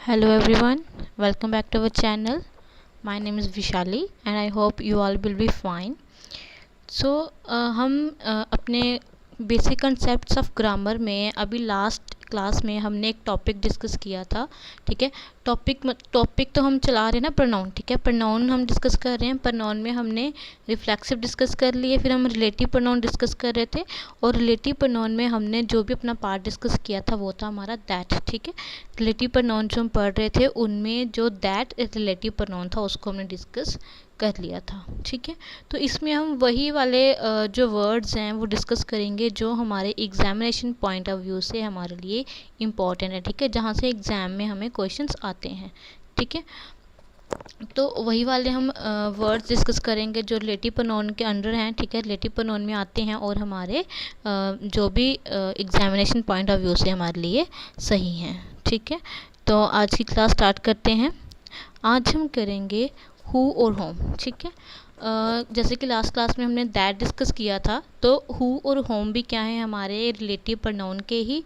Hello everyone, welcome back to our channel. My name is Vishali and I hope you all will be fine. हम अपने basic concepts of grammar में अभी last class में हमने एक topic discuss किया था। ठीक है, टॉपिक तो हम चला रहे हैं ना, प्रोनाउन। ठीक है, प्रोनाउन हम डिस्कस कर रहे हैं। प्रोनाउन में हमने रिफ्लेक्सिव डिस्कस कर लिए, फिर हम रिलेटिव प्रोनाउन डिस्कस कर रहे थे, और रिलेटिव प्रोनाउन में हमने जो भी अपना पार्ट डिस्कस किया था वो था हमारा दैट। ठीक है, रिलेटिव प्रोनाउन जो हम पढ़ रहे थे उनमें जो दैट रिलेटिव प्रोनाउन था उसको हमने डिस्कस कर लिया था। ठीक है, तो इसमें हम वही वाले जो वर्ड्स हैं वो डिस्कस करेंगे जो हमारे एग्जामिनेशन पॉइंट ऑफ व्यू से हमारे लिए इम्पॉर्टेंट है। ठीक है, जहाँ से एग्ज़ाम में हमें क्वेश्चंस आते हैं। ठीक है, तो वही वाले हम वर्ड्स डिस्कस करेंगे जो रिलेटिव प्रोनाउन के अंडर हैं। ठीक है, रिलेटिव प्रोनाउन में आते हैं और हमारे जो भी एग्जामिनेशन पॉइंट ऑफ व्यू से हमारे लिए सही हैं। ठीक है, तो आज की क्लास स्टार्ट करते हैं। आज हम करेंगे हु और होम। ठीक है, जैसे कि लास्ट क्लास में हमने दैट डिस्कस किया था, तो हु और होम भी क्या है, हमारे रिलेटिव प्रोनाउन के ही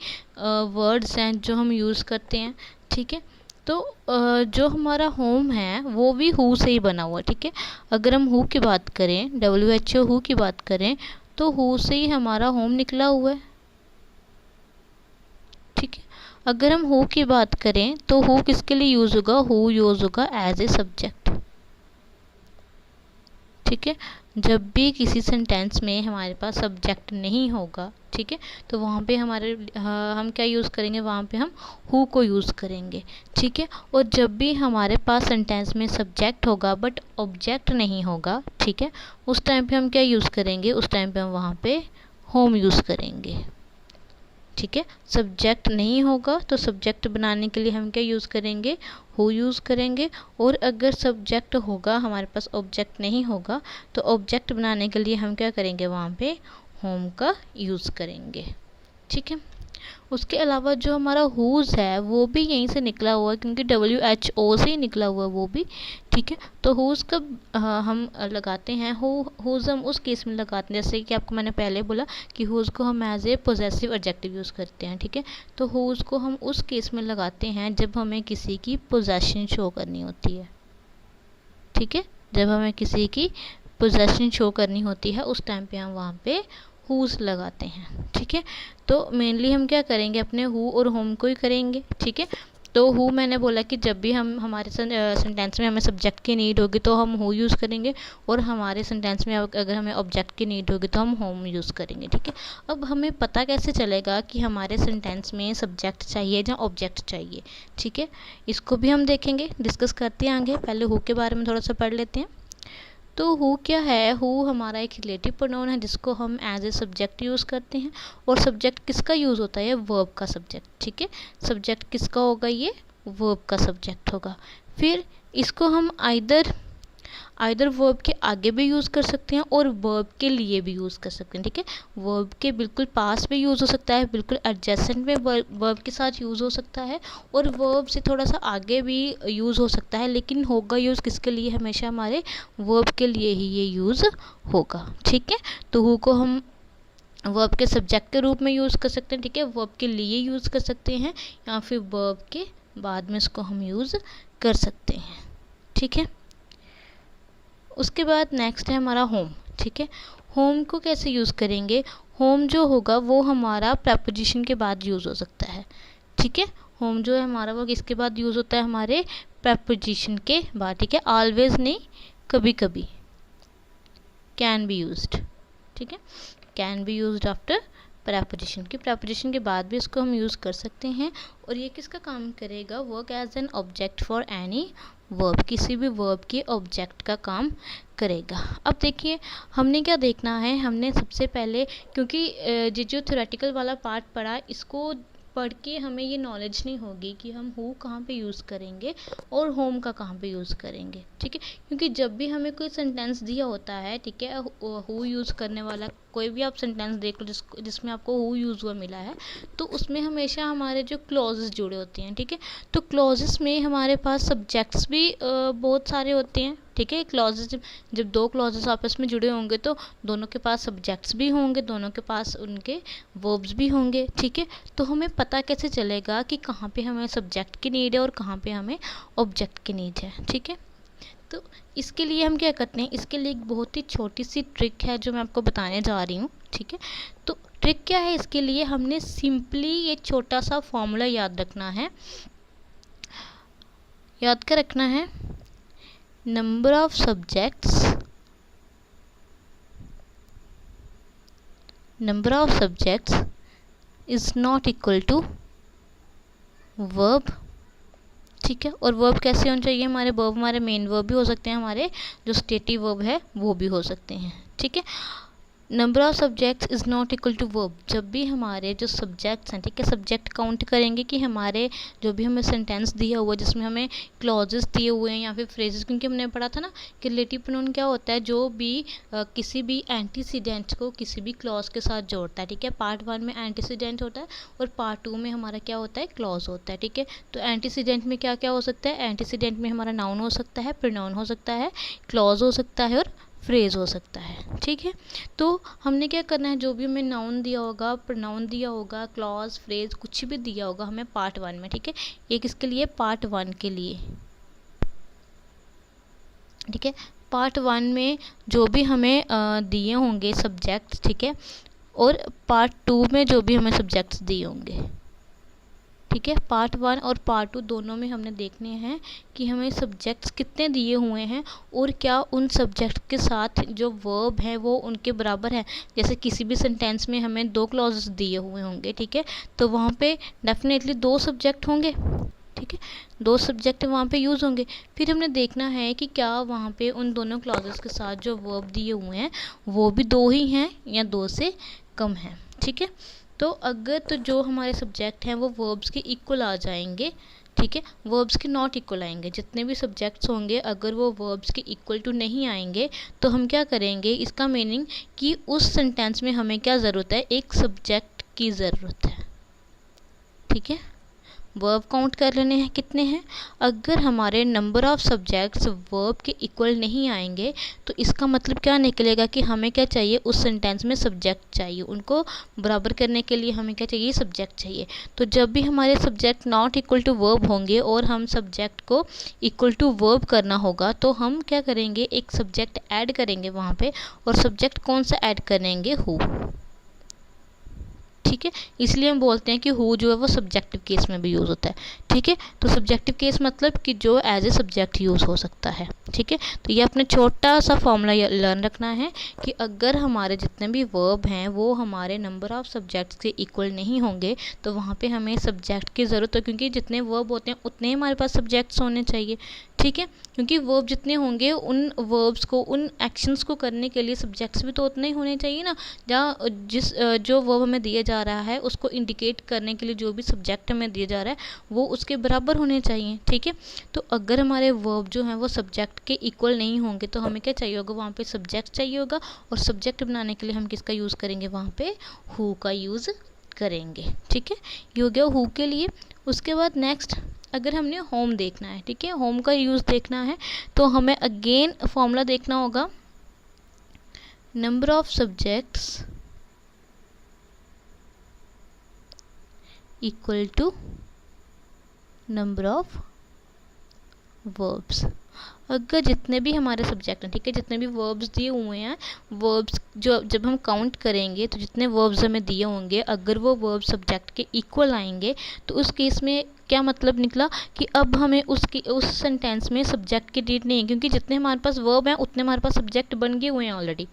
वर्ड्स हैं जो हम यूज़ करते हैं। ठीक है, तो जो हमारा होम है वो भी हु से ही बना हुआ है। ठीक है, अगर हम हु की बात करें, WHO हु की बात करें, तो हु से ही हमारा होम निकला हुआ है। ठीक है, अगर हम हु की बात करें तो हु किसके लिए यूज़ होगा, हु यूज़ होगा एज ए सब्जेक्ट। ठीक है, जब भी किसी सेंटेंस में हमारे पास सब्जेक्ट नहीं होगा, ठीक है, तो वहाँ पे हम क्या यूज़ करेंगे, वहाँ पे हम हु को यूज़ करेंगे। ठीक है, और जब भी हमारे पास सेंटेंस में सब्जेक्ट होगा बट ऑब्जेक्ट नहीं होगा, ठीक है, उस टाइम पे हम क्या यूज़ करेंगे, उस टाइम पे हम वहाँ पे होम यूज़ करेंगे। ठीक है, सब्जेक्ट नहीं होगा तो सब्जेक्ट बनाने के लिए हम क्या यूज़ करेंगे, हु यूज़ करेंगे। और अगर सब्जेक्ट होगा, हमारे पास ऑब्जेक्ट नहीं होगा, तो ऑब्जेक्ट बनाने के लिए हम क्या करेंगे, वहाँ पे होम का यूज़ करेंगे। ठीक है, उसके अलावा जो हमारा हुज़ है वो भी यहीं से निकला हुआ है, क्योंकि WHO से ही निकला हुआ है वो भी। ठीक है, तो हुज़ कब हम लगाते हैं, हुज़ हम उस केस में लगाते हैं, जैसे कि आपको मैंने पहले बोला कि हुज़ को हम as a possessive adjective use करते हैं। ठीक है, तो हुज़ को हम उस केस में लगाते हैं जब हमें किसी की पोजेशन शो करनी होती है। ठीक है, जब हमें किसी की पोजेशन शो करनी होती है उस टाइम पे हम वहाँ पे हुज़ लगाते हैं। ठीक है, तो मेनली हम क्या करेंगे, अपने हु और होम को ही करेंगे। ठीक है, तो हु मैंने बोला कि जब भी हम हमारे सेंटेंस में हमें सब्जेक्ट की नीड होगी तो हम हु यूज़ करेंगे, और हमारे सेंटेंस में अगर हमें ऑब्जेक्ट की नीड होगी तो हम होम यूज़ करेंगे। ठीक है, अब हमें पता कैसे चलेगा कि हमारे सेंटेंस में सब्जेक्ट चाहिए या ऑब्जेक्ट चाहिए। ठीक है, इसको भी हम देखेंगे, डिस्कस करते हैं आगे। पहले हु के बारे में थोड़ा सा पढ़ लेते हैं। तो हु क्या है, हु हमारा एक रिलेटिव प्रोनाउन है जिसको हम एज ए सब्जेक्ट यूज़ करते हैं। और सब्जेक्ट किसका यूज़ होता है, वर्ब का सब्जेक्ट। ठीक है, सब्जेक्ट किसका होगा, ये वर्ब का सब्जेक्ट होगा। फिर इसको हम आइदर वर्ब के आगे भी यूज़ कर सकते हैं और वर्ब के लिए भी यूज़ कर सकते हैं। ठीक है, वर्ब के बिल्कुल पास में यूज़ हो सकता है, बिल्कुल एडजेसेंट में वर्ब के साथ यूज़ हो सकता है, और वर्ब से थोड़ा सा आगे भी यूज़ हो सकता है, लेकिन होगा यूज़ किसके लिए, हमेशा हमारे वर्ब के लिए ही ये यूज़ होगा। ठीक है, तो हु को हम वर्ब के सब्जेक्ट के रूप में यूज़ कर सकते हैं। ठीक है, वर्ब के लिए यूज़ कर सकते हैं, या फिर वर्ब के बाद में इसको हम यूज़ कर सकते हैं। ठीक है, उसके बाद नेक्स्ट है हमारा होम। ठीक है, होम को कैसे यूज़ करेंगे, होम जो होगा वो हमारा प्रेपोजिशन के बाद यूज़ हो सकता है। ठीक है, होम जो है हमारा वो किसके बाद यूज़ होता है, हमारे प्रेपोजिशन के बाद। ठीक है, ऑलवेज नहीं, कभी कभी कैन बी यूज्ड। ठीक है, can be used after preposition के बाद भी इसको हम यूज़ कर सकते हैं। और ये किसका काम करेगा, work as an object for any verb, किसी भी वर्ब के ऑब्जेक्ट का काम करेगा। अब देखिए हमने क्या देखना है, हमने सबसे पहले, क्योंकि ये जो थ्योरेटिकल वाला पार्ट पढ़ा, इसको पढ़ के हमें ये नॉलेज नहीं होगी कि हम हु कहाँ पे यूज़ करेंगे और होम का कहाँ पे यूज़ करेंगे। ठीक है, क्योंकि जब भी हमें कोई सेंटेंस दिया होता है, ठीक है, हु यूज़ करने वाला कोई भी आप सेंटेंस देख लो जिसमें आपको हु यूज़ हुआ मिला है, तो उसमें हमेशा हमारे जो क्लॉजेस जुड़े होते हैं, ठीक है। तो क्लॉजेस में हमारे पास सब्जेक्ट्स भी बहुत सारे होते हैं, ठीक है। क्लॉजेस जब दो क्लॉजेस आपस में जुड़े होंगे तो दोनों के पास सब्जेक्ट्स भी होंगे, दोनों के पास उनके वर्ब्स भी होंगे, ठीक है। तो हमें पता कैसे चलेगा कि कहाँ पे हमें सब्जेक्ट की नीड है और कहाँ पे हमें ऑब्जेक्ट की नीड है, ठीक है। तो इसके लिए हम क्या करते हैं, इसके लिए एक बहुत ही छोटी सी ट्रिक है जो मैं आपको बताने जा रही हूँ, ठीक है। तो ट्रिक क्या है, इसके लिए हमने सिंपली ये छोटा सा फॉर्मूला याद रखना है, याद कर रखना है। Number of subjects is not equal to verb, ठीक है। और वर्ब कैसे होने चाहिए, हमारे वर्ब हमारे मेन वर्ब भी हो सकते हैं, हमारे जो स्टेटिव वर्ब है वो भी हो सकते हैं, ठीक है। Number of subjects is not equal to verb, जब भी हमारे जो सब्जेक्ट्स हैं, ठीक है, सब्जेक्ट काउंट करेंगे कि हमारे जो भी हमें सेंटेंस दिया हुआ है जिसमें हमें क्लॉजेस दिए हुए हैं या फिर फ्रेजेस, क्योंकि हमने पढ़ा था ना कि रिलेटिव प्रोनाउन क्या होता है, जो भी किसी भी एंटीसीडेंट को किसी भी क्लॉज के साथ जोड़ता है, ठीक है। पार्ट 1 में एंटीसीडेंट होता है और पार्ट 2 में हमारा क्या होता है, क्लॉज होता है, ठीक है। तो एंटीसीडेंट में क्या क्या हो सकता है, एंटीसीडेंट में हमारा नाउन हो सकता है, प्रोनाउन हो सकता है, क्लॉज हो सकता है और फ्रेज हो सकता है, ठीक है। तो हमने क्या करना है, जो भी हमें नाउन दिया होगा, प्रोनाउन दिया होगा, क्लॉज, फ्रेज कुछ भी दिया होगा हमें पार्ट 1 में, ठीक है। एक इसके लिए पार्ट 1 के लिए, ठीक है, पार्ट 1 में जो भी हमें दिए होंगे सब्जेक्ट्स, ठीक है, और पार्ट 2 में जो भी हमें सब्जेक्ट्स दिए होंगे, ठीक है। पार्ट 1 और पार्ट 2 दोनों में हमने देखने हैं कि हमें सब्जेक्ट्स कितने दिए हुए हैं और क्या उन सब्जेक्ट के साथ जो वर्ब है वो उनके बराबर है। जैसे किसी भी सेंटेंस में हमें 2 क्लॉजेस दिए हुए होंगे, ठीक है, तो वहाँ पे डेफिनेटली 2 सब्जेक्ट होंगे, ठीक है, 2 सब्जेक्ट वहाँ पे यूज़ होंगे। फिर हमने देखना है कि क्या वहाँ पे उन दोनों क्लॉजेस के साथ जो वर्ब दिए हुए हैं वो भी 2 ही हैं या 2 से कम हैं, ठीक है। तो अगर तो जो हमारे सब्जेक्ट हैं वो वर्ब्स के इक्वल आ जाएंगे, ठीक है, वर्ब्स के नॉट इक्वल आएंगे, जितने भी सब्जेक्ट्स होंगे अगर वो वर्ब्स के इक्वल टू नहीं आएंगे तो हम क्या करेंगे, इसका मीनिंग कि उस सेंटेंस में हमें क्या ज़रूरत है, एक सब्जेक्ट की ज़रूरत है, ठीक है। वर्ब काउंट कर लेने हैं कितने हैं, अगर हमारे नंबर ऑफ सब्जेक्ट्स वर्ब के इक्वल नहीं आएंगे तो इसका मतलब क्या निकलेगा कि हमें क्या चाहिए, उस सेंटेंस में सब्जेक्ट चाहिए, उनको बराबर करने के लिए हमें क्या चाहिए, सब्जेक्ट चाहिए। तो जब भी हमारे subject not equal to verb होंगे और हम सब्जेक्ट को इक्वल टू वर्ब करना होगा तो हम क्या करेंगे, एक सब्जेक्ट ऐड करेंगे वहाँ पे, और सब्जेक्ट कौन सा ऐड करेंगे, हु, ठीक है। इसलिए हम बोलते हैं कि हु जो है वो सब्जेक्टिव केस में भी यूज़ होता है, ठीक है। तो सब्जेक्टिव केस मतलब कि जो एज ए सब्जेक्ट यूज़ हो सकता है, ठीक है। तो ये अपने छोटा सा फॉर्मूला लर्न रखना है कि अगर हमारे जितने भी वर्ब हैं वो हमारे नंबर ऑफ सब्जेक्ट्स के इक्वल नहीं होंगे तो वहाँ पे हमें सब्जेक्ट की ज़रूरत है, क्योंकि जितने वर्ब होते हैं उतने ही हमारे पास सब्जेक्ट्स होने चाहिए, ठीक है। क्योंकि वर्ब जितने होंगे उन वर्ब्स को, उन एक्शंस को करने के लिए सब्जेक्ट्स भी तो उतने ही होने चाहिए ना, जहाँ जो वर्ब हमें दिया जा रहा है उसको इंडिकेट करने के लिए जो भी सब्जेक्ट हमें दिया जा रहा है वो उसके बराबर होने चाहिए, ठीक है। तो अगर हमारे वर्ब जो हैं वो सब्जेक्ट के इक्वल नहीं होंगे तो हमें क्या चाहिए होगा, वहाँ पे सब्जेक्ट चाहिए होगा, और सब्जेक्ट बनाने के लिए हम किसका यूज़ करेंगे, वहाँ पे हु का यूज़ करेंगे, ठीक है। ये हो गया हु के लिए। उसके बाद नेक्स्ट अगर हमने होम देखना है, ठीक है, होम का यूज़ देखना है तो हमें अगेन फॉर्मूला देखना होगा, number of subjects equal to number of verbs. अगर जितने भी हमारे सब्जेक्ट हैं, ठीक है, जितने भी वर्ब्स दिए हुए हैं, वर्ब्स जो जब हम काउंट करेंगे तो जितने वर्ब्स हमें दिए होंगे अगर वो वर्ब सब्जेक्ट के इक्वल आएंगे तो उस केस में क्या मतलब निकला कि अब हमें उस सेंटेंस में सब्जेक्ट की नीड नहीं है, क्योंकि जितने हमारे पास वर्ब हैं उतने हमारे पास सब्जेक्ट बन गए हुए हैं ऑलरेडी।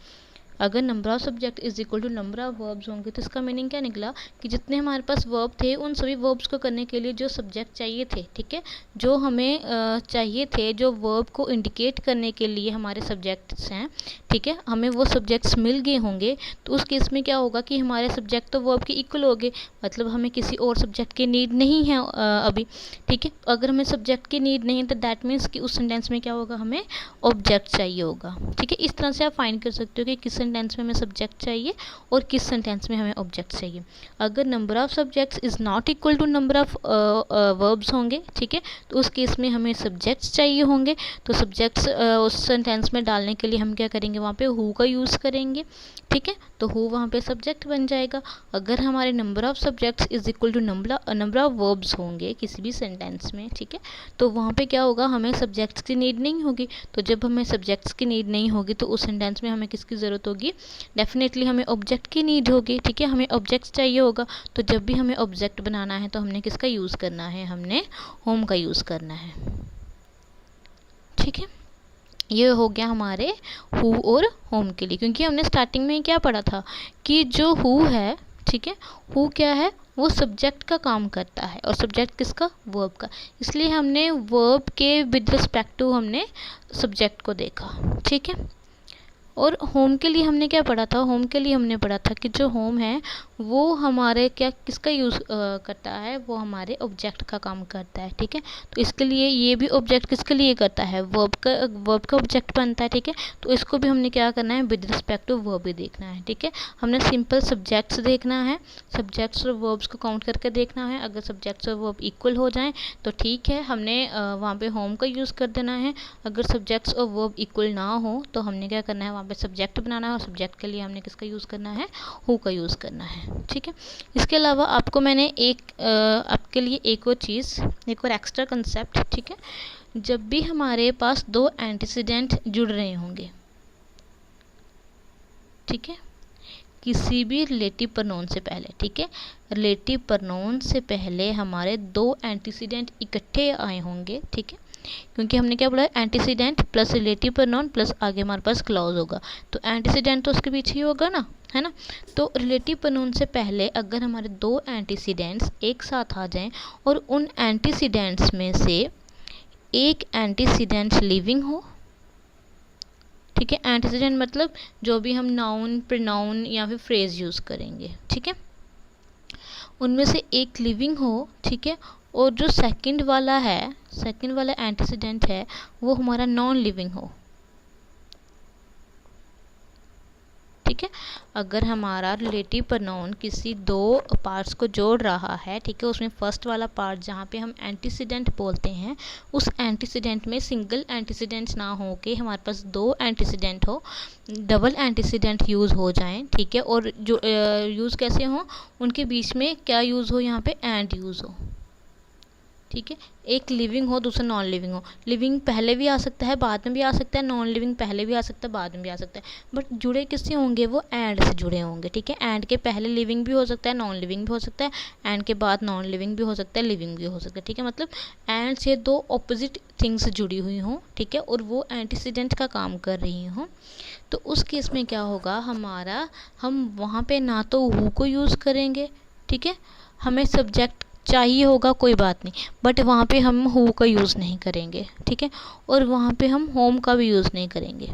अगर number of subject is equal to number of verbs होंगे तो इसका मीनिंग क्या निकला कि जितने हमारे पास वर्ब थे उन सभी वर्ब्स को करने के लिए जो सब्जेक्ट चाहिए थे, ठीक है, जो हमें चाहिए थे, जो वर्ब को इंडिकेट करने के लिए हमारे सब्जेक्ट्स हैं, ठीक है, हमें वो सब्जेक्ट्स मिल गए होंगे। तो उस केस में क्या होगा कि हमारे सब्जेक्ट तो वर्ब के इक्वल हो गए, मतलब हमें किसी और सब्जेक्ट की नीड नहीं है अभी, ठीक है। अगर हमें सब्जेक्ट की नीड नहीं है तो दैट मीन्स कि उस सेंटेंस में क्या होगा, हमें ऑब्जेक्ट चाहिए होगा, ठीक है। इस तरह से आप फाइंड कर सकते हो कि किस सेंटेंस में हमें सब्जेक्ट चाहिए और किस सेंटेंस में हमें ऑब्जेक्ट चाहिए। अगर number of subjects is not equal to number of verbs होंगे, ठीक है, तो उस केस में हमें सब्जेक्ट्स चाहिए होंगे। तो सब्जेक्ट्स उस सेंटेंस में डालने के लिए हम क्या करेंगे, वहाँ पे हु का यूज़ करेंगे, ठीक है, तो हु वहाँ पे सब्जेक्ट बन जाएगा। अगर हमारे number of subjects is equal to number of verbs होंगे किसी भी सेंटेंस में, ठीक है, तो वहाँ पे क्या होगा, हमें सब्जेक्ट्स की नीड नहीं होगी। तो जब हमें सब्जेक्ट्स की नीड नहीं होगी तो उस सेंटेंस में हमें किसकी ज़रूरत होगी, डेफिनेटली हमें ऑब्जेक्ट की नीड होगी, ठीक है, हमें ऑब्जेक्ट्स चाहिए होगा। तो जब भी हमें ऑब्जेक्ट बनाना है तो हमने किसका यूज़ करना है, हमने होम का यूज़ करना है, ठीक है। ये हो गया हमारे हु और होम के लिए, क्योंकि हमने स्टार्टिंग में क्या पढ़ा था कि जो हु है, ठीक है, हु क्या है, वो सब्जेक्ट का काम करता है और सब्जेक्ट किसका, वर्ब का, इसलिए हमने वर्ब के विद रिस्पेक्ट टू हमने सब्जेक्ट को देखा, ठीक है। और होम के लिए हमने क्या पढ़ा था, होम के लिए हमने पढ़ा था कि जो होम है वो हमारे क्या किसका यूज़ करता है, वो हमारे ऑब्जेक्ट का काम करता है, ठीक है। तो इसके लिए ये भी ऑब्जेक्ट किसके लिए करता है, वर्ब का ऑब्जेक्ट बनता है, ठीक है। तो इसको भी हमने क्या करना है, विद रिस्पेक्ट टू वर्ब भी देखना है, ठीक है। हमने सिंपल सब्जेक्ट्स देखना है, सब्जेक्ट्स और वर्ब्स को काउंट करके देखना है। अगर सब्जेक्ट्स और वर्ब इक्वल हो जाएं तो ठीक है, हमने वहाँ पे होम का यूज़ कर देना है। अगर सब्जेक्ट्स और वर्ब इक्वल ना हो तो हमने क्या करना है, वहाँ पे सब्जेक्ट बनाना है और सब्जेक्ट के लिए हमने किसका यूज़ करना है, हु का यूज़ करना है, ठीक है। इसके अलावा आपको मैंने आपके लिए एक और चीज़, एक और एक्स्ट्रा कंसेप्ट, ठीक है, जब भी हमारे पास दो एंटीसीडेंट जुड़ रहे होंगे, ठीक है, किसी भी रिलेटिव प्रोनाउन से पहले, ठीक है, रिलेटिव प्रोनाउन से पहले हमारे दो एंटीसीडेंट इकट्ठे आए होंगे, ठीक है, क्योंकि हमने क्या बोला, antecedent plus relative pronoun plus आगे हमारे पास क्लॉज होगा, तो एंटीसीडेंट तो उसके पीछे ही होगा ना, है ना। तो रिलेटिव प्रोनाउन से पहले अगर हमारे दो एंटीसीडेंट्स एक साथ आ जाएं और उन एंटीसीडेंट्स में से एक एंटीसीडेंट लिविंग हो, ठीक है, एंटीसीडेंट मतलब जो भी हम नाउन, प्रोनाउन या फिर फ्रेज यूज़ करेंगे, ठीक है, उनमें से एक लिविंग हो, ठीक है, और जो सेकंड वाला एंटीसीडेंट है वो हमारा नॉन लिविंग हो, ठीक है। अगर हमारा रिलेटिव प्रोनाउन किसी दो पार्ट्स को जोड़ रहा है, ठीक है, उसमें फर्स्ट वाला पार्ट जहाँ पे हम एंटीसीडेंट बोलते हैं, उस एंटीसीडेंट में सिंगल एंटीसीडेंट ना हो के हमारे पास दो एंटीसीडेंट हो, डबल एंटीसीडेंट यूज़ हो जाएं, ठीक है, और जो यूज़ कैसे हो, उनके बीच में क्या यूज़ हो, यहाँ पे एंड यूज़ हो, ठीक है, एक लिविंग हो दूसरा नॉन लिविंग हो। लिविंग पहले भी आ सकता है बाद में भी आ सकता है, नॉन लिविंग पहले भी आ सकता है बाद में भी आ सकता है, बट जुड़े किससे होंगे, वो एंड से जुड़े होंगे, ठीक है। एंड के पहले लिविंग भी हो सकता है, नॉन लिविंग भी हो सकता है, एंड के बाद नॉन लिविंग भी हो सकता है, लिविंग भी हो सकता है, ठीक है। मतलब एंड से दो ऑपोजिट थिंग्स जुड़ी हुई हों, ठीक है, और वो एंटीसीडेंट का काम कर रही हों, तो उस केस में क्या होगा हमारा, हम वहाँ पे ना तो हु को यूज़ करेंगे, ठीक है, हमें सब्जेक्ट चाहिए होगा कोई बात नहीं, बट वहाँ पे हम हु का यूज़ नहीं करेंगे, ठीक है, और वहाँ पे हम होम का भी यूज़ नहीं करेंगे।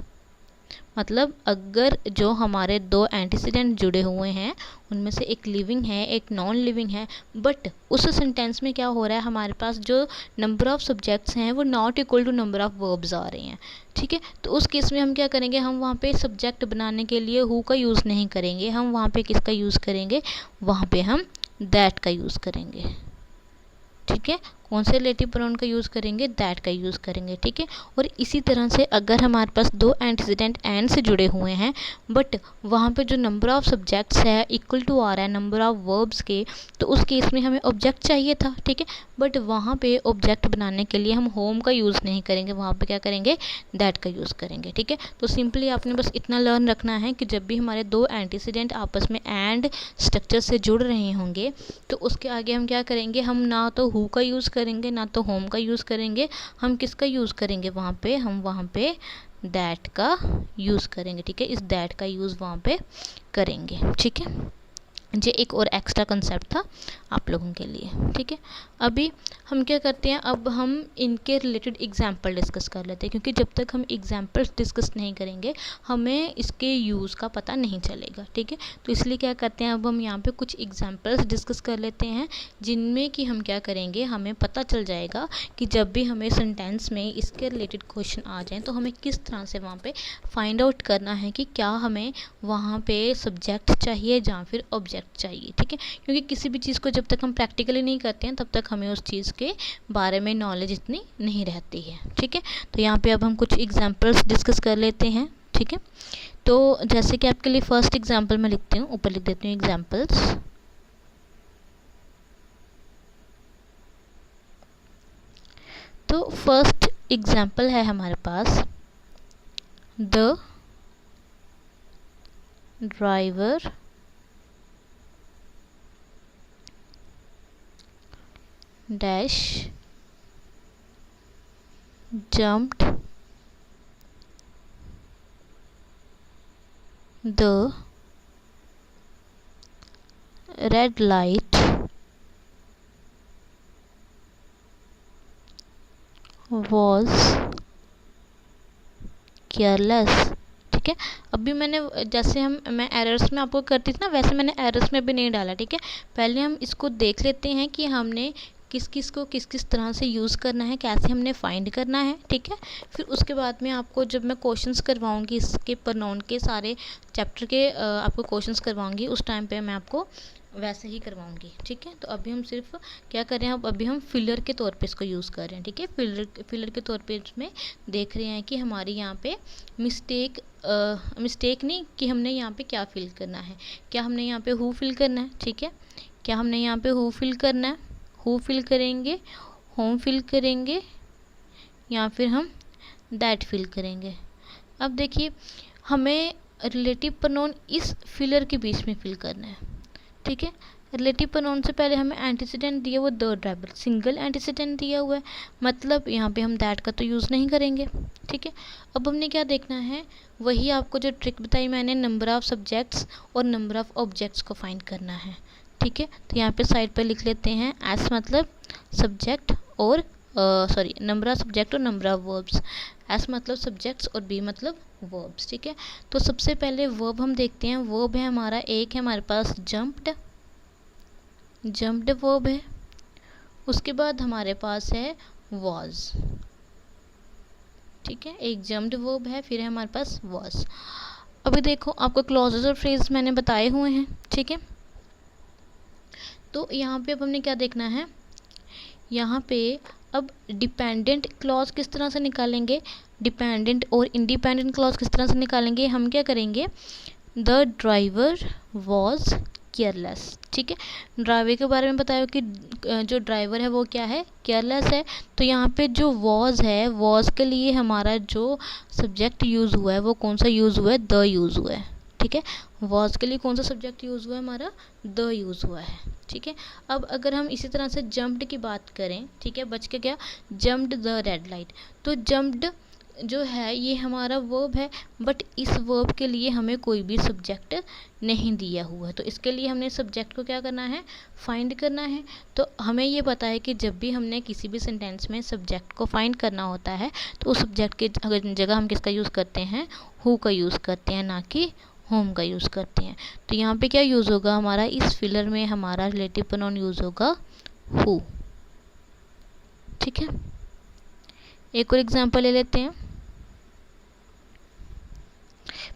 मतलब अगर जो हमारे दो एंटीसीडेंट जुड़े हुए हैं उनमें से एक लिविंग है एक नॉन लिविंग है, बट उस सेंटेंस में क्या हो रहा है, हमारे पास जो नंबर ऑफ़ सब्जेक्ट्स हैं वो not equal to number of verbs आ रहे हैं, ठीक है, तो उस केस में हम क्या करेंगे, हम वहाँ पे सब्जेक्ट बनाने के लिए हु का यूज़ नहीं करेंगे, हम वहाँ पे किसका यूज़ करेंगे, वहाँ पे हम दैट का यूज़ करेंगे, ठीक है। कौन से रिलेटिव प्रोनाउन का यूज़ करेंगे, दैट का यूज़ करेंगे, ठीक है। और इसी तरह से अगर हमारे पास दो एंटीसीडेंट एंड से जुड़े हुए हैं बट वहाँ पे जो नंबर ऑफ़ सब्जेक्ट्स है इक्वल टू आ रहा है नंबर ऑफ़ वर्ब्स के, तो उस केस में हमें ऑब्जेक्ट चाहिए था, ठीक है, बट वहाँ पे ऑब्जेक्ट बनाने के लिए हम होम का यूज़ नहीं करेंगे, वहाँ पे क्या करेंगे, दैट का यूज़ करेंगे, ठीक है। तो सिंपली आपने बस इतना लर्न रखना है कि जब भी हमारे दो एंटीसीडेंट आपस में एंड स्ट्रक्चर से जुड़ रहे होंगे तो उसके आगे हम क्या करेंगे, हम ना तो हु का यूज़ करेंगे ना तो होम का यूज़ करेंगे, हम किसका यूज़ करेंगे, वहाँ पे हम वहाँ पे दैट का यूज़ करेंगे, ठीक है, इस दैट का यूज़ वहाँ पे करेंगे, ठीक है। ये एक और एक्स्ट्रा कंसेप्ट था आप लोगों के लिए, ठीक है। अभी हम क्या करते हैं, अब हम इनके रिलेटेड एग्जाम्पल डिस्कस कर लेते हैं, क्योंकि जब तक हम एग्जाम्पल्स डिस्कस नहीं करेंगे हमें इसके यूज़ का पता नहीं चलेगा, ठीक है। तो इसलिए क्या करते हैं, अब हम यहाँ पे कुछ एग्जाम्पल्स डिस्कस कर लेते हैं, जिनमें कि हम क्या करेंगे, हमें पता चल जाएगा कि जब भी हमें सेंटेंस में इसके रिलेटेड क्वेश्चन आ जाएँ तो हमें किस तरह से वहाँ पे फाइंड आउट करना है कि क्या हमें वहाँ पे सब्जेक्ट चाहिए या फिर ऑब्जेक्ट चाहिए, ठीक है। क्योंकि किसी भी चीज़ को जब तक हम प्रैक्टिकली नहीं करते हैं तब तक हमें उस चीज़ के बारे में नॉलेज इतनी नहीं रहती है, ठीक है। तो यहाँ पे अब हम कुछ एग्जांपल्स डिस्कस कर लेते हैं, ठीक है। तो जैसे कि आपके लिए फर्स्ट एग्जांपल मैं लिखती हूँ, ऊपर लिख देती हूँ एग्जांपल्स। तो फर्स्ट एग्जांपल है हमारे पास, the driver dash jumped the red light was careless, ठीक है। अभी मैंने जैसे मैं एरर्स में आपको करती थी ना, वैसे मैंने एरर्स में भी नहीं डाला, ठीक है। पहले हम इसको देख लेते हैं कि हमने किस किस को किस किस तरह से यूज़ करना है, कैसे हमने फाइंड करना है, ठीक है। फिर उसके बाद में आपको जब मैं क्वेश्चंस करवाऊंगी इसके प्रोनाउन के सारे चैप्टर के आपको क्वेश्चंस करवाऊंगी, उस टाइम पे मैं आपको वैसे ही करवाऊंगी, ठीक है। तो अभी हम सिर्फ क्या कर रहे हैं, अब अभी हम फिलर के तौर पे इसको यूज़ कर रहे हैं, ठीक है। फिलर के तौर पे इसमें देख रहे हैं कि हमारी यहाँ पे मिस्टेक नहीं कि हमने यहाँ पे क्या फिल करना है, क्या हमने यहाँ पे हु फिल करना है, ठीक है। क्या हमने यहाँ पे हु फिल करना है, हु फिल करेंगे, होम फिल करेंगे, या फिर हम दैट फिल करेंगे। अब देखिए हमें रिलेटिव प्रोनाउन इस फिलर के बीच में फिल करना है, ठीक है। रिलेटिव प्रोनाउन से पहले हमें एंटीसीडेंट दिया हुआ द ड्राइवर, सिंगल एंटीसीडेंट दिया हुआ है, मतलब यहाँ पे हम दैट का तो यूज़ नहीं करेंगे, ठीक है। अब हमने क्या देखना है, वही आपको जो ट्रिक बताई मैंने, नंबर ऑफ़ सब्जेक्ट्स और नंबर ऑफ़ ऑब्जेक्ट्स को फाइंड करना है, ठीक है। तो यहाँ पे साइड पर लिख लेते हैं एस मतलब सब्जेक्ट और सॉरी नंबर ऑफ सब्जेक्ट और नंबर ऑफ वर्ब्स, एस मतलब सब्जेक्ट्स और बी मतलब वर्ब्स, ठीक है। तो सबसे पहले वर्ब हम देखते हैं, वर्ब है हमारा, एक है हमारे पास जंप्ड, जंप्ड वर्ब है। उसके बाद हमारे पास है वॉज, ठीक है, एक जंप्ड वर्ब है, फिर है हमारे पास वॉज। अभी देखो आपको क्लॉजेस और फ्रेज मैंने बताए हुए हैं, ठीक है। तो यहाँ पे अब हमने क्या देखना है, यहाँ पे अब डिपेंडेंट क्लॉज किस तरह से निकालेंगे, डिपेंडेंट और इंडिपेंडेंट क्लॉज किस तरह से निकालेंगे, हम क्या करेंगे, द ड्राइवर वॉज केयरलेस, ठीक है। ड्राइवर के बारे में बताया कि जो ड्राइवर है वो क्या है, केयरलेस है। तो यहाँ पे जो वॉज है, वॉज के लिए हमारा जो सब्जेक्ट यूज़ हुआ है वो कौन सा यूज़ हुआ है, द यूज़ हुआ है, ठीक है। वॉज के लिए कौन सा सब्जेक्ट यूज़ हुआ है, हमारा द यूज़ हुआ है, ठीक है। अब अगर हम इसी तरह से जम्प्ड की बात करें, ठीक है, बच के क्या, जम्प्ड द रेड लाइट। तो जम्प्ड जो है ये हमारा वर्ब है, बट इस वर्ब के लिए हमें कोई भी सब्जेक्ट नहीं दिया हुआ है, तो इसके लिए हमने सब्जेक्ट को क्या करना है, फाइंड करना है। तो हमें ये पता है कि जब भी हमने किसी भी सेंटेंस में सब्जेक्ट को फाइंड करना होता है तो उस सब्जेक्ट के जगह हम किसका यूज़ करते हैं, हु का यूज़ करते हैं, ना कि होम का यूज़ करते हैं। तो यहाँ पे क्या यूज़ होगा हमारा, इस फिलर में हमारा रिलेटिव प्रोनाउन यूज़ होगा हु, ठीक है। एक और एग्जांपल ले लेते हैं,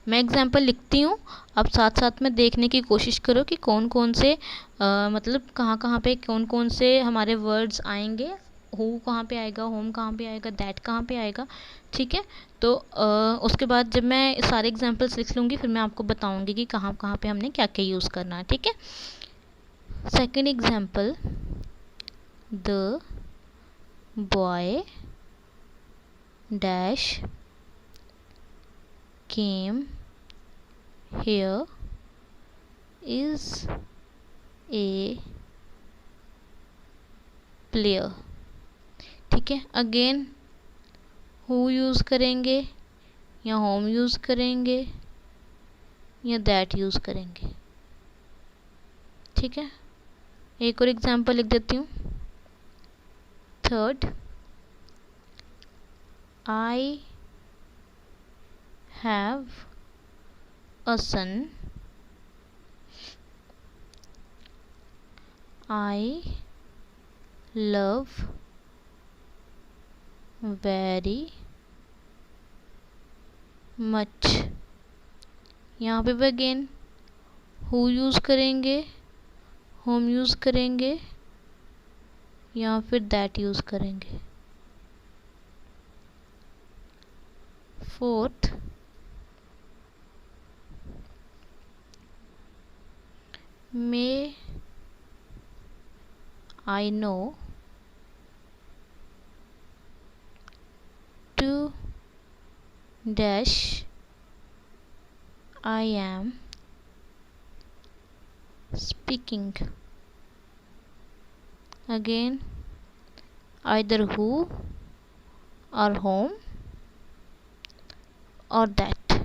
मैं एग्जांपल लिखती हूँ, अब साथ साथ में देखने की कोशिश करो कि कौन कौन से मतलब कहाँ कहाँ पे कौन कौन से हमारे वर्ड्स आएंगे, हु कहाँ पे आएगा, होम कहाँ पे आएगा, दैट कहाँ पे आएगा, ठीक है। तो उसके बाद जब मैं सारे एग्जांपल्स लिख लूँगी फिर मैं आपको बताऊँगी कि कहाँ कहाँ पे हमने क्या क्या यूज़ करना है, ठीक है। Second example, the boy dash came here is a player, ठीक है। अगेन हु यूज़ करेंगे या होम यूज़ करेंगे या दैट यूज़ करेंगे, ठीक है, एक और एग्जांपल लिख देती हूँ। Third, I have a son, I love very much. यहाँ पे भी अगेन हु यूज़ करेंगे, होम यूज़ करेंगे या फिर दैट यूज़ करेंगे। Fourth, may I know to dash I am speaking. Again, either who or whom or that.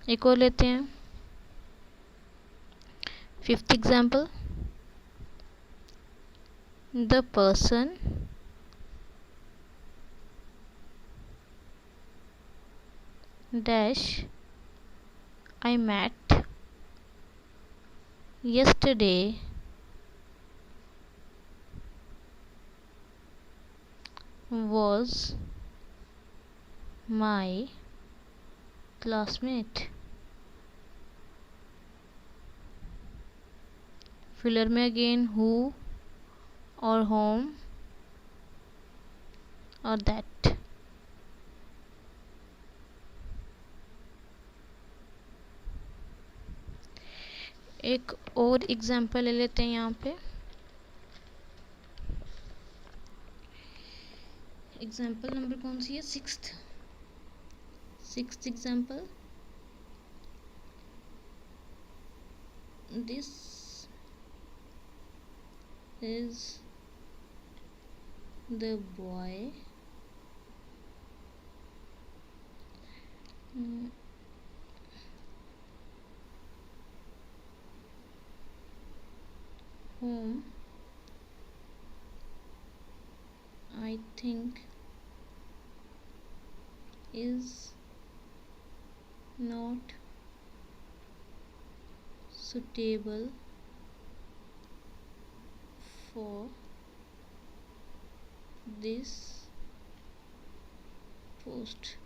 एक और लेते हैं, fifth example. The person dash I met yesterday was my classmate. Filler में again who और whom और that. एक और example ले लेते हैं यहाँ पे। एग्जाम्पल नंबर कौन सी है? Sixth example. This is the boy whom I think is not suitable for this post.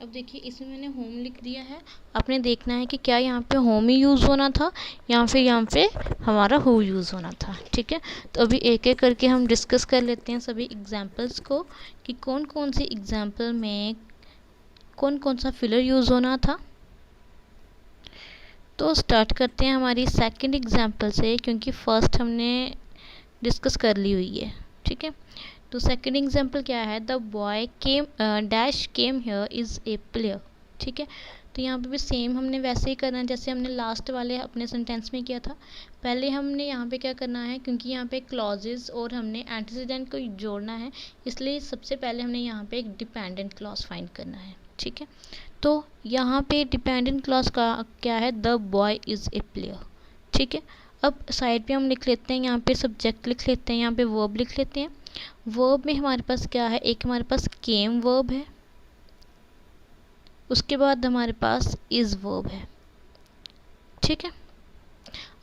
अब देखिए इसमें मैंने होम लिख दिया है, आपने देखना है कि क्या यहाँ पे होम ही यूज़ होना था या फिर यहाँ पे हमारा हु यूज़ होना था। ठीक है, तो अभी एक एक करके हम डिस्कस कर लेते हैं सभी एग्जांपल्स को कि कौन कौन सी एग्जांपल में कौन कौन सा फिलर यूज़ होना था। तो स्टार्ट करते हैं हमारी सेकंड एग्जांपल से, क्योंकि फर्स्ट हमने डिस्कस कर ली हुई है। ठीक है, तो सेकंड एग्जांपल क्या है? The boy came dash came here is a player. ठीक है, तो यहाँ पे भी सेम हमने वैसे ही करना है जैसे हमने लास्ट वाले अपने सेंटेंस में किया था। पहले हमने यहाँ पे क्या करना है, क्योंकि यहाँ पे क्लॉजेज और हमने एंटीसीडेंट को जोड़ना है, इसलिए सबसे पहले हमने यहाँ पे एक डिपेंडेंट क्लॉज फाइंड करना है। ठीक है, तो यहाँ पे डिपेंडेंट क्लॉज का क्या है? The boy is a player. ठीक है, अब साइड पे हम लिख लेते हैं, यहाँ पे सब्जेक्ट लिख लेते हैं, यहाँ पे वर्ब लिख लेते हैं। वर्ब में हमारे पास क्या है? एक हमारे पास केम वर्ब है, उसके बाद हमारे पास इज़ वर्ब है। ठीक है,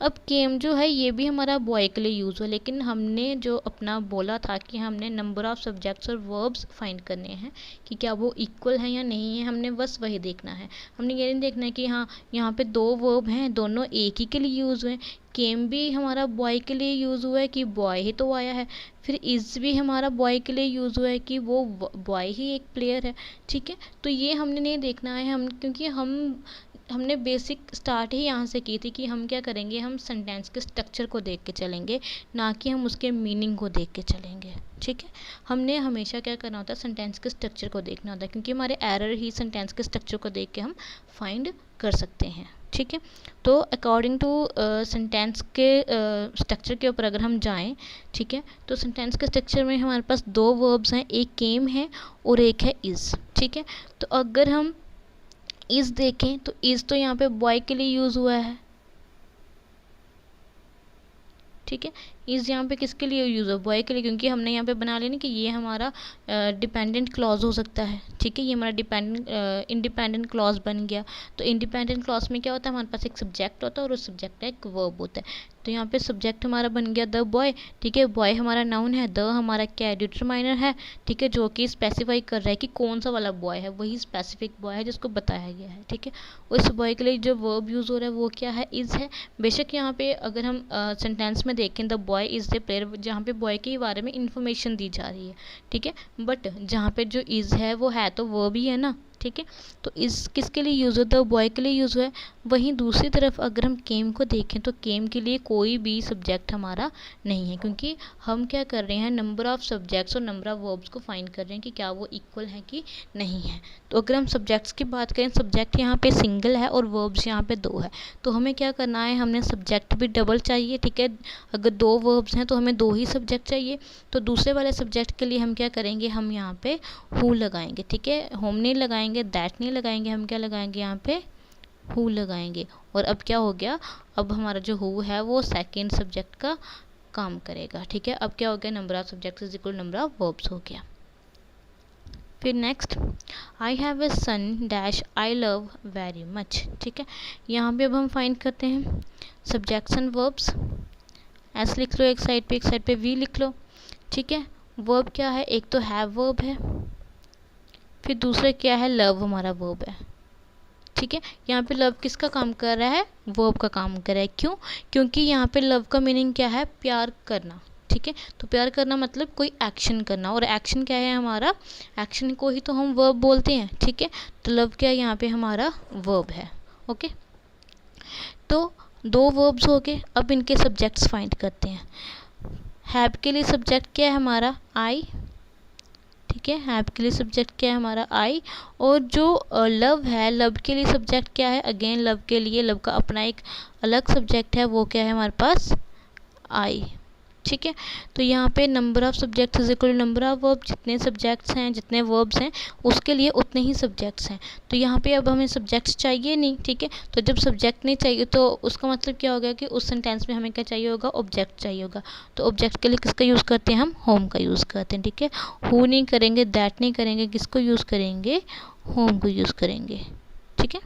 अब केम जो है ये भी हमारा बॉय के लिए यूज़ हो, लेकिन हमने जो अपना बोला था कि हमने नंबर ऑफ़ सब्जेक्ट्स और वर्ब्स फाइंड करने हैं कि क्या वो इक्वल हैं या नहीं है, हमने बस वही देखना है। हमने ये नहीं देखना है कि हाँ यहाँ पे दो वर्ब हैं, दोनों एक ही के लिए यूज़ हुए। केम भी हमारा बॉय के लिए यूज़ हुआ है कि बॉय ही तो आया है, फिर इज़ भी हमारा बॉय के लिए यूज़ हुआ है कि वो बॉय ही एक प्लेयर है। ठीक है, तो ये हमने नहीं देखना है हम, क्योंकि हमने बेसिक स्टार्ट ही यहाँ से की थी कि हम क्या करेंगे, हम सेंटेंस के स्ट्रक्चर को देख के चलेंगे, ना कि हम उसके मीनिंग को देख के चलेंगे। ठीक है, हमने हमेशा क्या करना होता है, सेंटेंस के स्ट्रक्चर को देखना होता है, क्योंकि हमारे एरर ही सेंटेंस के स्ट्रक्चर को देख के हम फाइंड कर सकते हैं। ठीक है, तो अकॉर्डिंग टू सेंटेंस के स्ट्रक्चर के ऊपर अगर हम जाएं, ठीक है, तो सेंटेंस के स्ट्रक्चर में हमारे पास दो वर्ब्स हैं, एक केम है और एक है इज़। ठीक है, तो अगर हम इज़ देखें तो इज़ तो यहाँ पे बॉय के लिए यूज़ हुआ है, ठीक है। इज़ यहाँ पे किसके लिए यूज़ हो, बॉय के लिए, क्योंकि हमने यहाँ पे बना लिया ना कि ये हमारा डिपेंडेंट क्लॉज हो सकता है, ठीक है। ये हमारा इंडिपेंडेंट क्लॉज बन गया। तो इंडिपेंडेंट क्लॉज में क्या होता है, हमारे पास एक सब्जेक्ट होता है और उस सब्जेक्ट का एक वर्ब होता है। तो यहाँ पे सब्जेक्ट हमारा बन गया द बॉय, ठीक है। बॉय हमारा नाउन है, द हमारा क्या है, डिटरमाइनर है, ठीक है, जो कि स्पेसिफाई कर रहा है कि कौन सा वाला बॉय है, वही स्पेसिफिक बॉय है जिसको बताया गया है, ठीक है। उस बॉय के लिए जो वर्ब यूज़ हो रहा है वो क्या है, इज़ है। बेशक यहाँ पे अगर हम सेंटेंस में देखें the boy is the player, जहाँ पे बॉय के बारे में इंफॉर्मेशन दी जा रही है, ठीक है। बट जहाँ पे जो इज़ है वो है तो वर्ब ही है ना, ठीक है। तो इस किसके लिए यूज़ होता है, बॉय के लिए यूज़ हुआ है। वहीं दूसरी तरफ अगर हम केम को देखें तो केम के लिए कोई भी सब्जेक्ट हमारा नहीं है, क्योंकि हम क्या कर रहे हैं, नंबर ऑफ़ सब्जेक्ट्स और नंबर ऑफ़ वर्ब्स को फाइंड कर रहे हैं कि क्या वो इक्वल है कि नहीं है। तो अगर हम सब्जेक्ट्स की बात करें, सब्जेक्ट यहाँ पे सिंगल है और वर्ब्स यहाँ पे 2 है। तो हमें क्या करना है, हमने सब्जेक्ट भी डबल चाहिए, ठीक है। अगर 2 वर्ब्स हैं तो हमें 2 ही सब्जेक्ट चाहिए। तो दूसरे वाले सब्जेक्ट के लिए हम क्या करेंगे, हम यहाँ पे हु लगाएंगे, ठीक है। होम नहीं लगाएंगे, दैट नहीं लगाएंगे, हम क्या लगाएंगे, यहाँ पे हु लगाएंगे। और अब क्या हो गया, अब हमारा जो हु है वो सेकेंड सब्जेक्ट का काम करेगा, ठीक है। अब क्या हो गया, number of subjects is equal number of verbs हो गया। फिर next, I have a son dash I love very much, ठीक है। यहाँ पे अब हम फाइंड करते हैं सब्जेक्ट्स एंड वर्ब्स। एस लिख लो एक साइड पे वी लिख लो, ठीक है। वर्ब क्या है, एक तो हैव वर्ब है, फिर दूसरा क्या है, लव हमारा वर्ब है, ठीक है। यहाँ पे लव किसका काम कर रहा है, वर्ब का काम कर रहा है। क्यों, क्योंकि यहाँ पे लव का मीनिंग क्या है, प्यार करना, ठीक है। तो प्यार करना मतलब कोई एक्शन करना, और एक्शन क्या है हमारा, एक्शन को ही तो हम वर्ब बोलते हैं, ठीक है। तो लव क्या है, यहाँ पे हमारा वर्ब है, ओके। तो 2 वर्ब्स हो गए। अब इनके सब्जेक्ट्स फाइंड करते हैं। हैव के लिए सब्जेक्ट क्या है हमारा, आई, ठीक है। हैव के लिए सब्जेक्ट क्या है हमारा, आई। और जो लव है, लव के लिए सब्जेक्ट क्या है, अगेन लव के लिए, लव का अपना एक अलग सब्जेक्ट है, वो क्या है हमारे पास, आई, ठीक है। तो यहाँ पे number of subjects is equal number of verb, जितने सब्जेक्ट्स हैं, जितने वर्ब्स हैं, उसके लिए उतने ही सब्जेक्ट्स हैं। तो यहाँ पे अब हमें सब्जेक्ट्स चाहिए नहीं, ठीक है। तो जब सब्जेक्ट नहीं चाहिए तो उसका मतलब क्या होगा कि उस सेंटेंस में हमें क्या चाहिए होगा, ऑब्जेक्ट चाहिए होगा। तो ऑब्जेक्ट के लिए किसका यूज़ करते हैं, हम होम का यूज़ करते हैं, ठीक है। हु नहीं करेंगे, दैट नहीं करेंगे, किसको यूज़ करेंगे, होम को यूज़ करेंगे, ठीक है।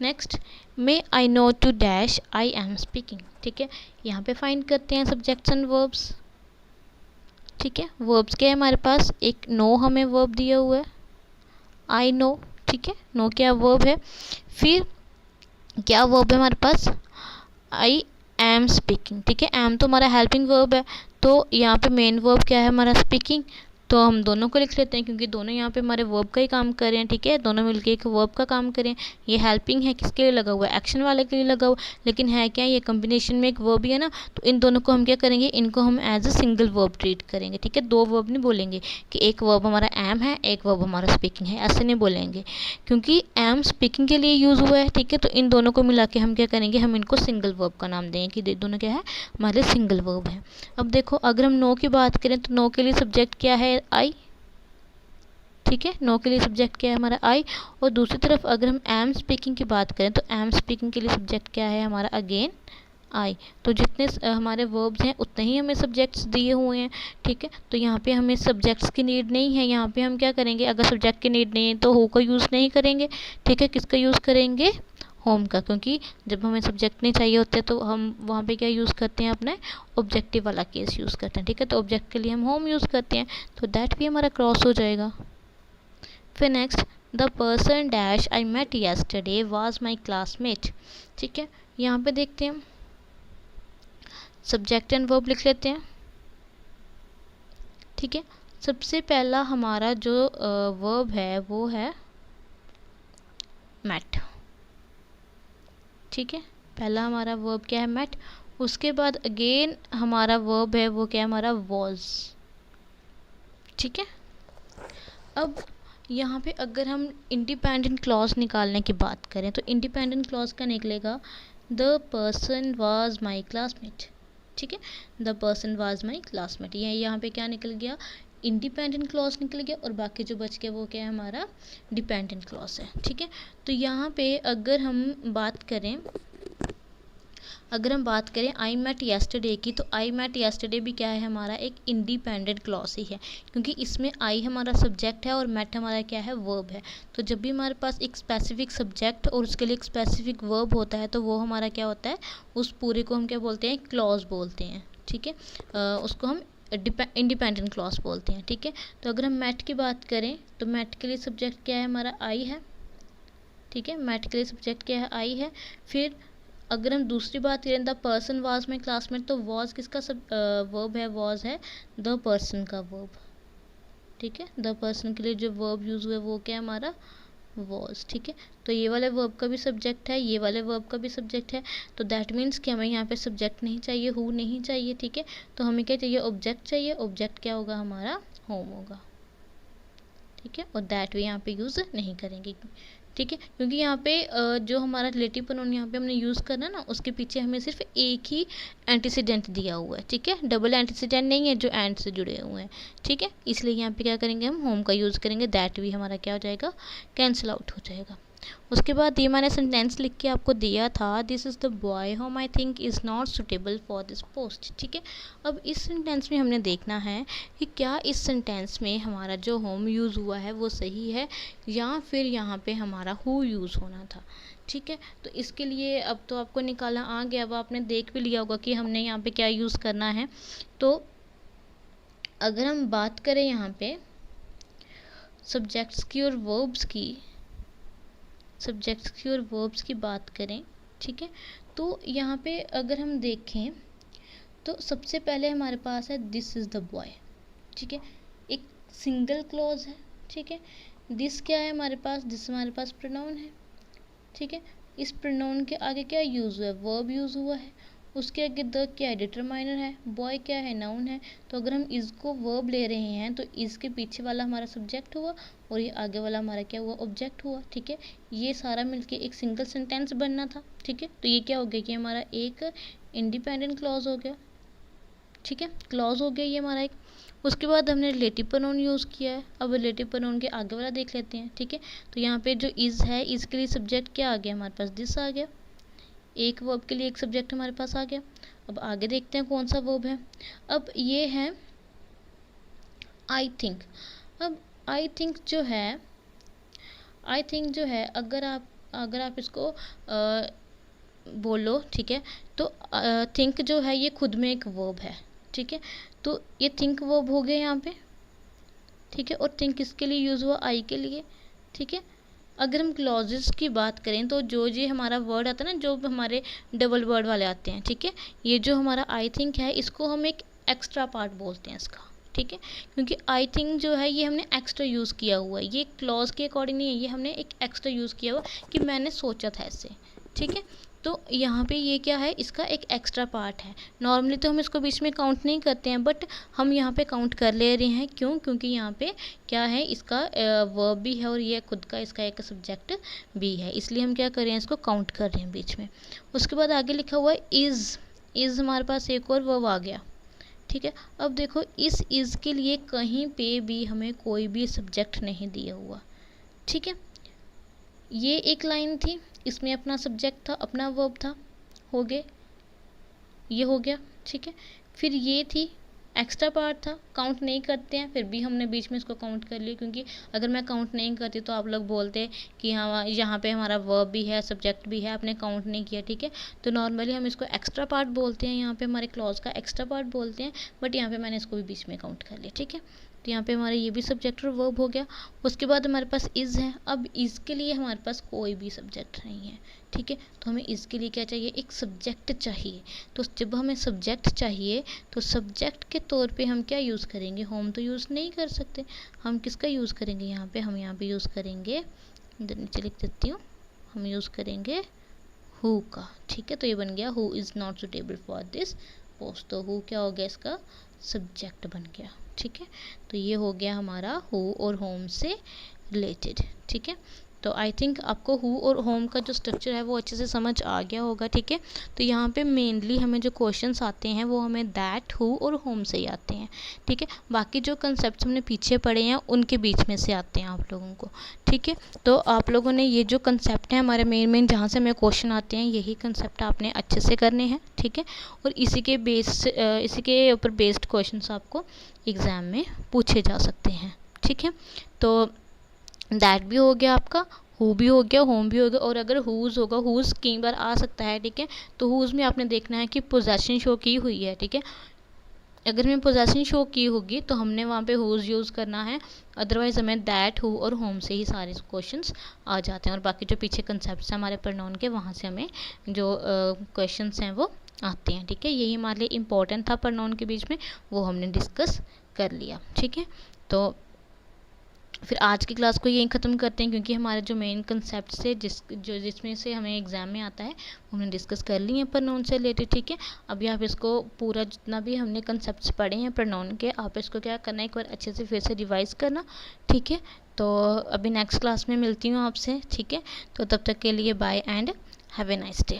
Next, may I know to dash I am speaking, ठीक है। यहाँ पे फाइंड करते हैं सब्जेक्ट्स एंड वर्ब्स, ठीक है। वर्ब्स क्या है हमारे पास, एक नो हमें वर्ब दिया हुआ है, आई नो, ठीक है। नो क्या वर्ब है, फिर क्या वर्ब है हमारे पास, आई एम स्पीकिंग, ठीक है। एम तो हमारा हेल्पिंग वर्ब है, तो यहाँ पे मेन वर्ब क्या है हमारा, स्पीकिंग। तो हम दोनों को लिख लेते हैं, क्योंकि दोनों यहाँ पे हमारे वर्ब का ही काम कर रहे हैं, ठीक है। दोनों मिलके एक वर्ब का काम करें। ये हेल्पिंग है, किसके लिए लगा हुआ है, एक्शन वाले के लिए लगा हुआ, लेकिन है क्या, ये कम्बिनेशन में एक वर्ब ही है ना। तो इन दोनों को हम क्या करेंगे, इनको हम as a single verb treat करेंगे, ठीक है। 2 वर्ब नहीं बोलेंगे कि एक वर्ब हमारा एम है, एक वर्ब हमारा स्पीकिंग है, ऐसे नहीं बोलेंगे, क्योंकि एम स्पीकिंग के लिए यूज़ हुआ है, ठीक है। तो इन दोनों को मिला के हम क्या करेंगे, हम इनको सिंगल वर्ब का नाम देंगे कि दोनों क्या है, हमारे सिंगल वर्ब है। अब देखो, अगर हम नो की बात करें तो नो के लिए सब्जेक्ट क्या है, आई, ठीक है। नो के लिए सब्जेक्ट क्या है हमारा, आई। और दूसरी तरफ अगर हम एम स्पीकिंग की बात करें तो एम स्पीकिंग के लिए सब्जेक्ट क्या है हमारा, अगेन आई। तो जितने हमारे वर्ब्स हैं उतने ही हमें सब्जेक्ट्स दिए हुए हैं, ठीक है। तो यहाँ पे हमें सब्जेक्ट्स की नीड नहीं है। यहाँ पे हम क्या करेंगे, अगर सब्जेक्ट की नीड नहीं है तो हु का यूज़ नहीं करेंगे, ठीक है। किसका यूज़ करेंगे, होम का, क्योंकि जब हमें सब्जेक्ट नहीं चाहिए होते तो हम वहाँ पे क्या यूज़ करते हैं, अपने ऑब्जेक्टिव वाला केस यूज़ करते हैं, ठीक है। तो ऑब्जेक्ट के लिए हम होम यूज़ करते हैं, तो दैट भी हमारा क्रॉस हो जाएगा। फिर next, the person dash I met yesterday was my classmate, ठीक है। यहाँ पे देखते हैं, सब्जेक्ट एंड वर्ब लिख लेते हैं, ठीक है। सबसे पहला हमारा जो वर्ब है वो है मेट, ठीक है। पहला हमारा वर्ब क्या है, मेट। उसके बाद अगेन हमारा वर्ब है वो क्या है हमारा, वॉज, ठीक है। अब यहाँ पे अगर हम इंडिपेंडेंट क्लॉज निकालने की बात करें तो इंडिपेंडेंट क्लॉज का निकलेगा, the person was my classmate, ठीक है। The person was my classmate, ये यहाँ पे क्या निकल गया, इंडिपेंडेंट क्लॉज निकल गया और बाकी जो बच गया वो क्या है हमारा डिपेंडेंट क्लॉज है। ठीक है, तो यहाँ पे अगर हम बात करें आई मेट येस्टरडे की, तो आई मेट येस्टरडे भी क्या है हमारा एक इंडिपेंडेंट क्लॉज ही है, क्योंकि इसमें आई हमारा सब्जेक्ट है और मेट हमारा क्या है वर्ब है। तो जब भी हमारे पास एक स्पेसिफिक सब्जेक्ट और उसके लिए एक स्पेसिफिक वर्ब होता है तो वो हमारा क्या होता है, उस पूरे को हम क्या बोलते हैं, क्लॉज बोलते हैं। ठीक है, उसको हम इंडिपेंडेंट क्लॉज बोलते हैं। ठीक है, तो अगर हम मेट की बात करें तो मेट के लिए सब्जेक्ट क्या है हमारा आई है। ठीक है, मेट के लिए सब्जेक्ट क्या है आई है। फिर अगर हम दूसरी बात करें the person was my classmate, तो वाज किसका सब वर्ब है, वाज है द पर्सन का वर्ब। ठीक है, द पर्सन के लिए जो वर्ब यूज़ हुआ है वो क्या है हमारा वाज। ठीक है, तो ये वाले वर्ब का भी सब्जेक्ट है, ये वाले वर्ब का भी सब्जेक्ट है, तो दैट मीन्स कि हमें यहाँ पे सब्जेक्ट नहीं चाहिए, हु नहीं चाहिए। ठीक है, तो हमें क्या चाहिए, ऑब्जेक्ट चाहिए। ऑब्जेक्ट क्या होगा हमारा, होम होगा। ठीक है, और दैट भी यहाँ पे यूज़ नहीं करेंगे। ठीक है, क्योंकि यहाँ पे जो हमारा रिलेटिव प्रोनाउन यहाँ पे हमने यूज़ करना ना, उसके पीछे हमें सिर्फ एक ही एंटीसीडेंट दिया हुआ है। ठीक है, डबल एंटीसीडेंट नहीं है जो एंड से जुड़े हुए हैं। ठीक है, इसलिए यहाँ पे क्या करेंगे, हम होम का यूज़ करेंगे। दैट भी हमारा क्या हो जाएगा, कैंसिल आउट हो जाएगा। उसके बाद ये मैंने सेंटेंस लिख के आपको दिया था, this is the boy home I think is not suitable for this post. ठीक है, अब इस सेंटेंस में हमने देखना है कि क्या इस सेंटेंस में हमारा जो होम यूज़ हुआ है वो सही है या फिर यहाँ पे हमारा हु यूज़ होना था। ठीक है, तो इसके लिए अब तो आपको निकालना आ गया, अब आपने देख भी लिया होगा कि हमने यहाँ पे क्या यूज़ करना है। तो अगर हम बात करें यहाँ पे सब्जेक्ट्स की और वर्ब्स की बात करें, ठीक है, तो यहाँ पे अगर हम देखें तो सबसे पहले हमारे पास है दिस इज़ द बॉय। ठीक है, एक सिंगल क्लॉज है। ठीक है, दिस क्या है हमारे पास, दिस हमारे पास प्रोनाउन है। ठीक है, इस प्रोनाउन के आगे क्या यूज़ हुआ है, वर्ब यूज़ हुआ है। उसके आगे द क्या है, डिटरमाइनर है। बॉय क्या है, नाउन है। तो अगर हम इसको वर्ब ले रहे हैं तो इसके पीछे वाला हमारा सब्जेक्ट हुआ और ये आगे वाला हमारा क्या हुआ, ऑब्जेक्ट हुआ। ठीक है, ये सारा मिलके एक सिंगल सेंटेंस बनना था। ठीक है, तो ये क्या हो गया कि हमारा एक इंडिपेंडेंट क्लॉज हो गया। ठीक है, क्लॉज हो गया ये हमारा एक। उसके बाद हमने रिलेटिव प्रोनाउन यूज़ किया है। अब रिलेटिव प्रोनाउन के आगे वाला देख लेते हैं। ठीक है, तो यहाँ पे जो इज़ है, इज़ के लिए सब्जेक्ट क्या आ गया हमारे पास, दिस आ गया। एक वर्ब के लिए एक सब्जेक्ट हमारे पास आ गया। अब आगे देखते हैं कौन सा वर्ब है। अब ये है आई थिंक। अब आई थिंक जो है अगर आप इसको बोलो, ठीक है, तो थिंक जो है ये खुद में एक वर्ब है। ठीक है, तो ये थिंक वर्ब हो गया यहाँ पे। ठीक है, और थिंक किसके लिए यूज़ हुआ, आई के लिए। ठीक है, अगर हम क्लॉजेस की बात करें तो जो ये हमारा वर्ड आता है ना, जो हमारे डबल वर्ड वाले आते हैं, ठीक है, ये जो हमारा आई थिंक है इसको हम एक एक्स्ट्रा पार्ट बोलते हैं इसका। ठीक है, क्योंकि आई थिंक जो है ये हमने एक्स्ट्रा यूज़ किया हुआ है, ये क्लॉज के अकॉर्डिंग नहीं है, ये हमने एक एक्स्ट्रा यूज़ किया हुआ कि मैंने सोचा था ऐसे। ठीक है, तो यहाँ पे ये क्या है, इसका एक एक्स्ट्रा पार्ट है। नॉर्मली तो हम इसको बीच में काउंट नहीं करते हैं, बट हम यहाँ पे काउंट कर ले रहे हैं। क्यों, क्योंकि यहाँ पे क्या है, इसका वर्ब भी है और ये खुद का इसका एक सब्जेक्ट भी है, इसलिए हम क्या कर रहे हैं, इसको काउंट कर रहे हैं बीच में। उसके बाद आगे लिखा हुआ है इज़ हमारे पास एक और वर्ब आ गया। ठीक है, अब देखो इस इज़ के लिए कहीं पे भी हमें कोई भी सब्जेक्ट नहीं दिया हुआ। ठीक है, ये एक लाइन थी, इसमें अपना सब्जेक्ट था, अपना वर्ब था, हो गए, ये हो गया। ठीक है, फिर ये थी, एक्स्ट्रा पार्ट था, काउंट नहीं करते हैं, फिर भी हमने बीच में इसको काउंट कर लिया, क्योंकि अगर मैं काउंट नहीं करती तो आप लोग बोलते कि हाँ यहाँ पे हमारा वर्ब भी है, सब्जेक्ट भी है, आपने काउंट नहीं किया। ठीक है, तो नॉर्मली हम इसको एक्स्ट्रा पार्ट बोलते हैं, यहाँ पे हमारे क्लॉज का एक्स्ट्रा पार्ट बोलते हैं, बट यहाँ पे मैंने इसको भी बीच में काउंट कर लिया। ठीक है, तो यहाँ पे हमारा ये भी सब्जेक्ट और वर्ब हो गया। उसके बाद हमारे पास इज़ है। अब इज़ के लिए हमारे पास कोई भी सब्जेक्ट नहीं है। ठीक है, तो हमें इज़ के लिए क्या चाहिए, एक सब्जेक्ट चाहिए। तो जब हमें सब्जेक्ट चाहिए तो सब्जेक्ट के तौर पे हम क्या यूज़ करेंगे, होम तो यूज़ नहीं कर सकते, हम किसका यूज़ करेंगे, यहाँ पे हम यहाँ पे यूज़ करेंगे, इधर नीचे लिख देती हूँ, हम यूज़ करेंगे हु का। ठीक है, तो ये बन गया who is not suitable for this post. तो हु क्या हो गया, इसका सब्जेक्ट बन गया। ठीक है, तो ये हो गया हमारा हु और होम से रिलेटेड। ठीक है, तो आई थिंक आपको हु और होम का जो स्ट्रक्चर है वो अच्छे से समझ आ गया होगा, ठीक है। तो यहाँ पे मेनली हमें जो क्वेश्चंस आते हैं वो हमें दैट, हु और होम से ही आते हैं, ठीक है। बाकी जो कंसेप्ट हमने पीछे पढ़े हैं उनके बीच में से आते हैं आप लोगों को, ठीक है। तो आप लोगों ने ये जो कंसेप्ट है हमारे मेन जहाँ से हमें क्वेश्चन आते हैं, यही कंसेप्ट आपने अच्छे से करने हैं, ठीक है। और इसी के ऊपर बेस्ड क्वेश्चंस आपको एग्ज़ाम में पूछे जा सकते हैं, ठीक है। तो दैट भी हो गया आपका, हु भी हो गया, होम भी हो गया। और अगर हुज़ होगा, हुज़ कई बार आ सकता है, ठीक है। तो हुज़ में आपने देखना है कि पोजेशन शो की हुई है, ठीक है। अगर हमें पोजेशन शो की होगी तो हमने वहाँ पे हुज़ यूज़ करना है, अदरवाइज़ हमें दैट, हु और होम से ही सारे क्वेश्चंस आ जाते हैं। और बाकी जो पीछे कंसेप्ट हैं हमारे प्रोनाउन के, वहाँ से हमें जो क्वेश्चंस हैं वो आते हैं, ठीक है। यही हमारे लिए इम्पोर्टेंट था प्रोनाउन के बीच में, वो हमने डिस्कस कर लिया, ठीक है। तो फिर आज की क्लास को यहीं ख़त्म करते हैं, क्योंकि हमारे जो मेन कंसेप्ट से जिसमें से हमें एग्ज़ाम में आता है वो हमने डिस्कस कर लिए हैं प्रोनाउन से रिलेटेड, ठीक है। अभी आप इसको पूरा जितना भी हमने कंसेप्ट्स पढ़े हैं प्रोनाउन के, आप इसको क्या करना है, एक बार अच्छे से फिर से रिवाइज़ करना, ठीक है। तो अभी नेक्स्ट क्लास में मिलती हूँ आपसे, ठीक है। तो तब तक के लिए bye and have a nice day.